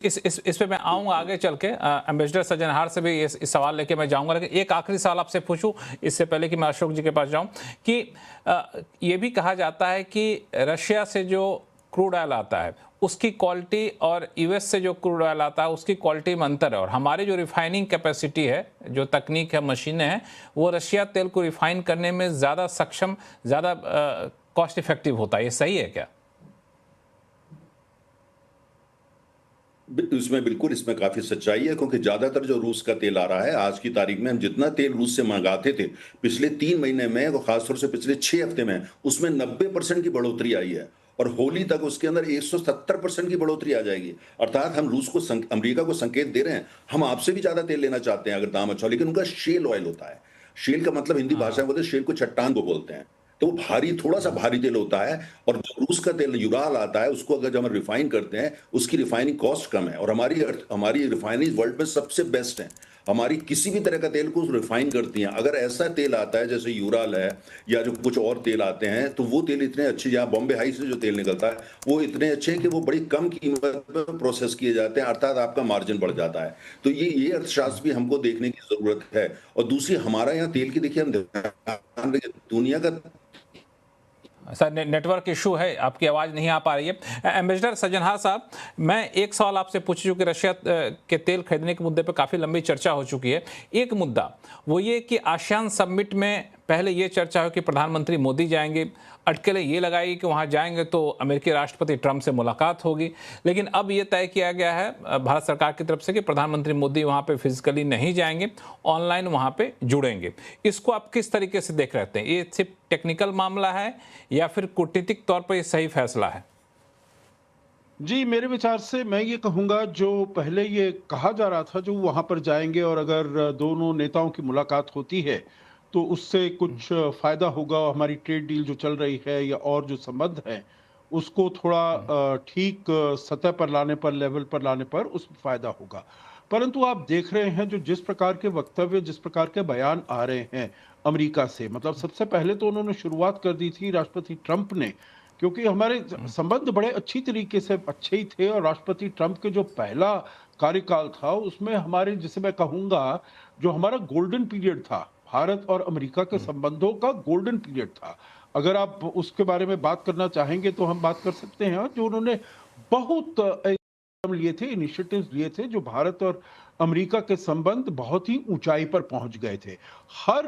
इस पे मैं आऊँगा आगे चल के, एम्बेसडर सज्जनहार से भी इस सवाल लेके मैं जाऊँगा, लेकिन एक आखिरी सवाल आपसे पूछूँ इससे पहले कि मैं अशोक जी के पास जाऊँ, कि ये भी कहा जाता है कि रशिया से जो क्रूड ऑयल आता है उसकी क्वालिटी और यूएस से जो क्रूड ऑयल आता है उसकी क्वालिटी में अंतर है, और हमारी जो रिफाइनिंग कैपेसिटी है, जो तकनीक है, मशीनें हैं, वो रशिया तेल को रिफाइन करने में ज़्यादा सक्षम, ज़्यादा कॉस्ट इफेक्टिव होता है। ये सही है क्या? इसमें बिल्कुल, इसमें काफ़ी सच्चाई है, क्योंकि ज़्यादातर जो रूस का तेल आ रहा है, आज की तारीख में हम जितना तेल रूस से मँगाते थे, पिछले 3 महीने में और ख़ासतौर से पिछले 6 हफ्ते में, उसमें 90% की बढ़ोतरी आई है और होली तक उसके अंदर 170% की बढ़ोतरी आ जाएगी। अर्थात हम रूस को अमेरिका को संकेत दे रहे हैं, हम आपसे भी ज़्यादा तेल लेना चाहते हैं अगर दाम अच्छा हो, लेकिन उनका शेल ऑयल होता है। शेल का मतलब हिंदी भाषा में बोलते हैं, शेल को चट्टान को बोलते हैं। तो वो भारी, थोड़ा-सा भारी तेल होता है, और जो रूस का तेल यूराल आता है, उसको अगर जब हम रिफाइन करते हैं, उसकी रिफाइनिंग कॉस्ट कम है और हमारी रिफाइनरीज़ वर्ल्ड में सबसे बेस्ट हैं। हमारी किसी भी तरह का तेल को रिफाइन करती हैं। अगर ऐसा तेल आता है जैसे यूराल है या जो कुछ और तेल आते हैं, तो वो तेल इतने अच्छे, या बॉम्बे हाई से जो तेल निकलता है, वो इतने अच्छे हैं कि वो बड़ी कम कीमत में प्रोसेस किए जाते हैं, अर्थात आपका मार्जिन बढ़ जाता है। तो ये अर्थशास्त्र भी हमको देखने की ज़रूरत है। और दूसरी, हमारा यहाँ तेल की, देखिए, हम ध्यान रखिए, दुनिया का सर नेटवर्क इशू है, आपकी आवाज़ नहीं आ पा रही है। एम्बेसडर सज्जनहार साहब, मैं एक सवाल आपसे पूछ चूँकि रशिया के तेल खरीदने के मुद्दे पर काफ़ी लंबी चर्चा हो चुकी है। एक मुद्दा वो ये कि आसियान समिट में पहले ये चर्चा हो कि प्रधानमंत्री मोदी जाएंगे, अटकलें ये लगाई कि वहाँ जाएंगे तो अमेरिकी राष्ट्रपति ट्रंप से मुलाकात होगी, लेकिन अब ये तय किया गया है भारत सरकार की तरफ से कि प्रधानमंत्री मोदी वहाँ पे फिजिकली नहीं जाएंगे, ऑनलाइन वहाँ पे जुड़ेंगे। इसको आप किस तरीके से देख रहे हैं? ये सिर्फ टेक्निकल मामला है या फिर कूटनीतिक तौर पर ये सही फैसला है? जी, मेरे विचार से मैं ये कहूँगा, जो पहले ये कहा जा रहा था जो वहाँ पर जाएँगे और अगर दोनों नेताओं की मुलाकात होती है, तो उससे कुछ फ़ायदा होगा, हमारी ट्रेड डील जो चल रही है या और जो संबंध हैं, उसको थोड़ा ठीक सतह पर लाने पर, लेवल पर लाने पर उसमें फ़ायदा होगा। परंतु आप देख रहे हैं जो जिस प्रकार के वक्तव्य, जिस प्रकार के बयान आ रहे हैं अमेरिका से, मतलब सबसे पहले तो उन्होंने शुरुआत कर दी थी राष्ट्रपति ट्रंप ने, क्योंकि हमारे संबंध बड़े अच्छी तरीके से अच्छे ही थे और राष्ट्रपति ट्रंप के जो पहला कार्यकाल था उसमें हमारे, जिसे मैं कहूँगा, जो हमारा गोल्डन पीरियड था, भारत और अमेरिका के संबंधों का गोल्डन पीरियड था। अगर आप उसके बारे में बात करना चाहेंगे तो हम बात कर सकते हैं, जो उन्होंने बहुत कदम लिए थे, इनिशिएटिव्स लिए थे, जो भारत और अमेरिका के संबंध बहुत ही ऊंचाई पर पहुंच गए थे। हर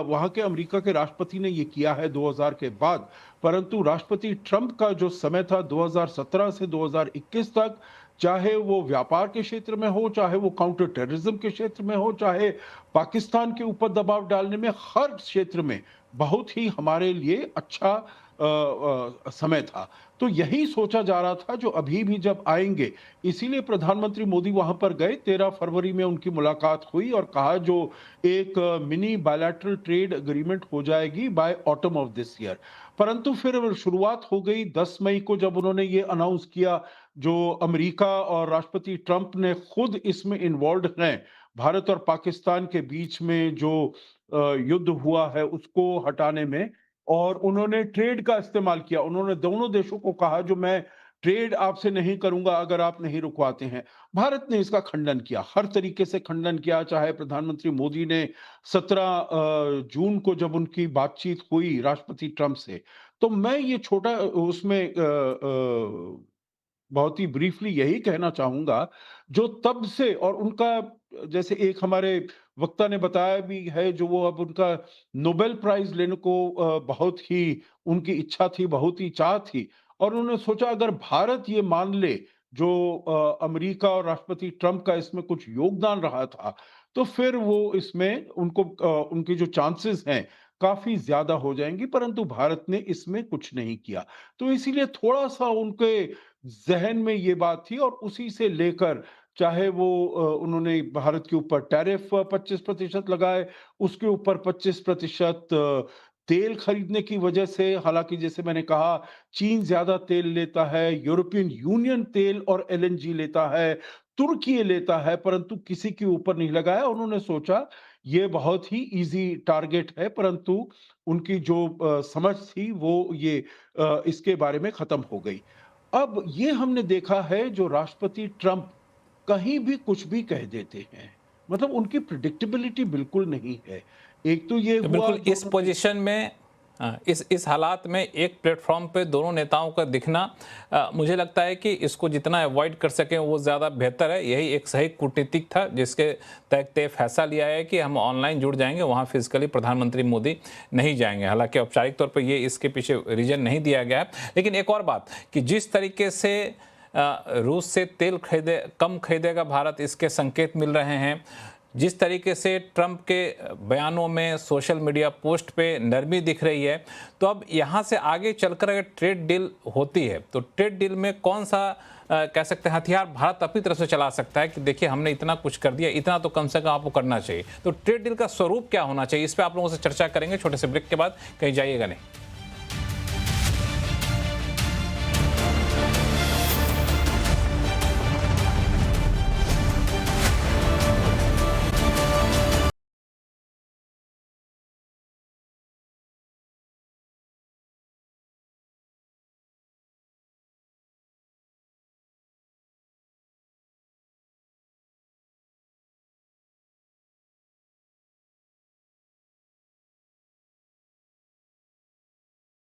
वहां के अमेरिका के राष्ट्रपति ने ये किया है 2000 के बाद, परंतु राष्ट्रपति ट्रंप का जो समय था 2017 से 2021 तक, चाहे वो व्यापार के क्षेत्र में हो, चाहे वो काउंटर टेररिज्म के क्षेत्र में हो, चाहे पाकिस्तान के ऊपर दबाव डालने में, हर क्षेत्र में बहुत ही हमारे लिए अच्छा समय था। तो यही सोचा जा रहा था जो अभी भी जब आएंगे, इसीलिए प्रधानमंत्री मोदी वहां पर गए। 13 फरवरी में उनकी मुलाकात हुई और कहा जो एक मिनी बायलैटरल ट्रेड एग्रीमेंट हो जाएगी by autumn of this year. परंतु फिर शुरुआत हो गई 10 मई को, जब उन्होंने ये अनाउंस किया, जो अमेरिका और राष्ट्रपति ट्रंप ने खुद इसमें इन्वॉल्व हैं, भारत और पाकिस्तान के बीच में जो युद्ध हुआ है उसको हटाने में, और उन्होंने ट्रेड का इस्तेमाल किया। उन्होंने दोनों देशों को कहा जो मैं ट्रेड आपसे नहीं करूंगा अगर आप नहीं रुकवाते हैं। भारत ने इसका खंडन किया, हर तरीके से खंडन किया। चाहे प्रधानमंत्री मोदी ने 17 जून को जब उनकी बातचीत हुई राष्ट्रपति ट्रंप से, तो मैं ये छोटा उसमें बहुत ही ब्रीफली यही कहना चाहूँगा, जो तब से और उनका, जैसे एक हमारे वक्ता ने बताया भी है, जो वो अब उनका नोबेल प्राइज़ लेने को बहुत ही उनकी इच्छा थी, बहुत ही चाह थी, और उन्होंने सोचा अगर भारत ये मान ले, जो अमेरिका और राष्ट्रपति ट्रंप का इसमें कुछ योगदान रहा था, तो फिर वो इसमें उनको उनकी जो चांसेस हैं, काफ़ी ज़्यादा हो जाएँगी, परंतु भारत ने इसमें कुछ नहीं किया। तो इसीलिए थोड़ा-सा उनके ज़हन में ये बात थी, और उसी से लेकर, चाहे वो उन्होंने भारत के ऊपर टैरिफ 25% लगाए, उसके ऊपर 25% तेल खरीदने की वजह से, हालाँकि जैसे मैंने कहा, चीन ज़्यादा तेल लेता है, यूरोपियन यूनियन तेल और एलएनजी लेता है, तुर्की ये लेता है, परंतु किसी के ऊपर नहीं लगाया। उन्होंने सोचा ये बहुत ही ईज़ी टारगेट है, परंतु उनकी जो समझ थी वो ये इसके बारे में खत्म हो गई। अब ये हमने देखा है जो राष्ट्रपति ट्रंप कहीं भी कुछ भी कह देते हैं। मतलब उनकी प्रिडिक्टेबिलिटी बिल्कुल नहीं है। एक तो ये तो हुआ बिल्कुल जो इस पोजीशन में इस हालात में एक प्लेटफॉर्म पे दोनों नेताओं का दिखना मुझे लगता है कि इसको जितना अवॉइड कर सकें वो ज़्यादा बेहतर है। यही एक सही कूटनीतिक था जिसके तहत तय फैसला लिया है कि हम ऑनलाइन जुड़ जाएंगे, वहाँ फिजिकली प्रधानमंत्री मोदी नहीं जाएंगे। हालांकि औपचारिक तौर पर ये इसके पीछे रीजन नहीं दिया गया है। लेकिन एक और बात कि जिस तरीके से रूस से तेल कम खरीदेगा भारत, इसके संकेत मिल रहे हैं। जिस तरीके से ट्रंप के बयानों में, सोशल मीडिया पोस्ट पे नरमी दिख रही है, तो अब यहाँ से आगे चलकर अगर ट्रेड डील होती है तो ट्रेड डील में कौन सा कह सकते हैं हथियार भारत अपनी तरफ से चला सकता है कि देखिए हमने इतना कुछ कर दिया, इतना तो कम से कम आपको करना चाहिए। तो ट्रेड डील का स्वरूप क्या होना चाहिए, इस पर आप लोगों से चर्चा करेंगे छोटे से ब्रेक के बाद। कहीं जाइएगा नहीं।